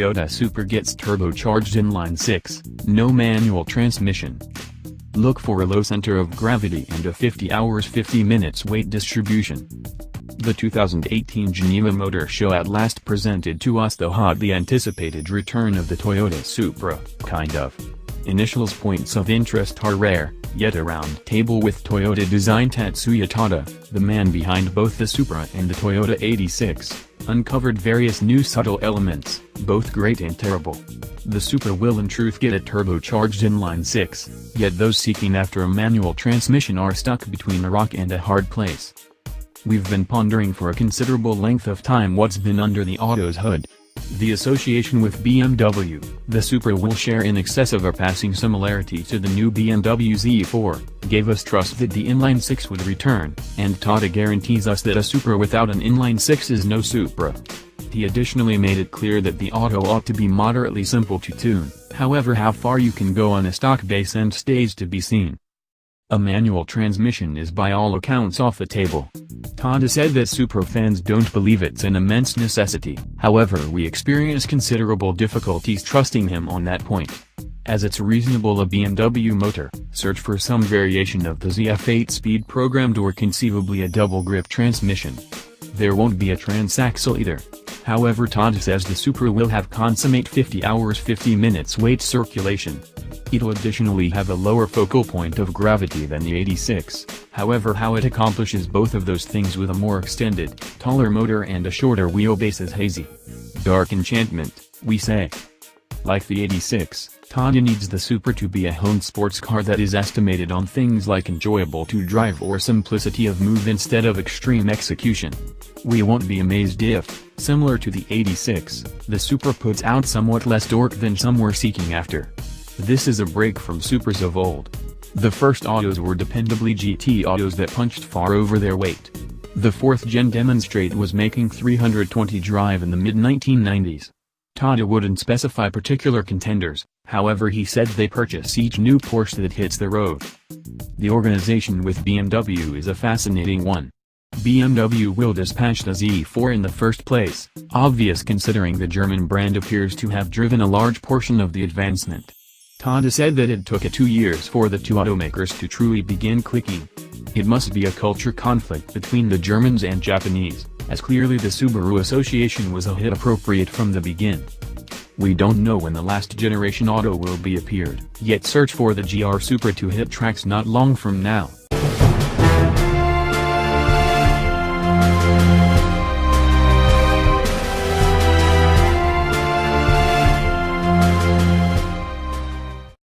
Toyota Supra gets turbocharged inline-six, no manual transmission. Look for a low center of gravity and a 50 hours 50 minutes weight distribution. The 2018 Geneva Motor Show at last presented to us the hotly anticipated return of the Toyota Supra, kind of. Initials points of interest are rare, yet a round table with Toyota design Tetsuya Tada, the man behind both the Supra and the Toyota 86, uncovered various new subtle elements, both great and terrible. The Supra will in truth get a turbocharged inline-six, yet those seeking after a manual transmission are stuck between a rock and a hard place. We've been pondering for a considerable length of time what's been under the auto's hood. The association with BMW, the Supra will share in excess of a passing similarity to the new BMW Z4, gave us trust that the inline-six would return, and Tada guarantees us that a Supra without an inline-six is no Supra. He additionally made it clear that the auto ought to be moderately simple to tune, however how far you can go on a stock base and stays to be seen. A manual transmission is by all accounts off the table. Tada said that Supra fans don't believe it's an immense necessity, however we experience considerable difficulties trusting him on that point. As it's reasonable a BMW motor, search for some variation of the ZF8 speed programmed or conceivably a double grip transmission. There won't be a transaxle either. However Tada says the Supra will have consummate 50 hours 50 minutes weight circulation. It'll additionally have a lower focal point of gravity than the 86, however how it accomplishes both of those things with a more extended, taller motor and a shorter wheelbase is hazy. Dark enchantment, we say. Like the 86, Tada needs the Supra to be a honed sports car that is estimated on things like enjoyable to drive or simplicity of move instead of extreme execution. We won't be amazed if, similar to the 86, the Supra puts out somewhat less torque than some were seeking after. This is a break from Supras of old. The first autos were dependably GT autos that punched far over their weight. The fourth-gen demonstrate was making 320 drive in the mid-1990s. Tada wouldn't specify particular contenders, however he said they purchase each new Porsche that hits the road. The organization with BMW is a fascinating one. BMW will dispatch the Z4 in the first place, obvious considering the German brand appears to have driven a large portion of the advancement. Tada said that it took 2 years for the two automakers to truly begin clicking. It must be a culture conflict between the Germans and Japanese, as clearly the Subaru association was a hit appropriate from the begin. We don't know when the last generation auto will be appeared, yet search for the GR Supra to hit tracks not long from now.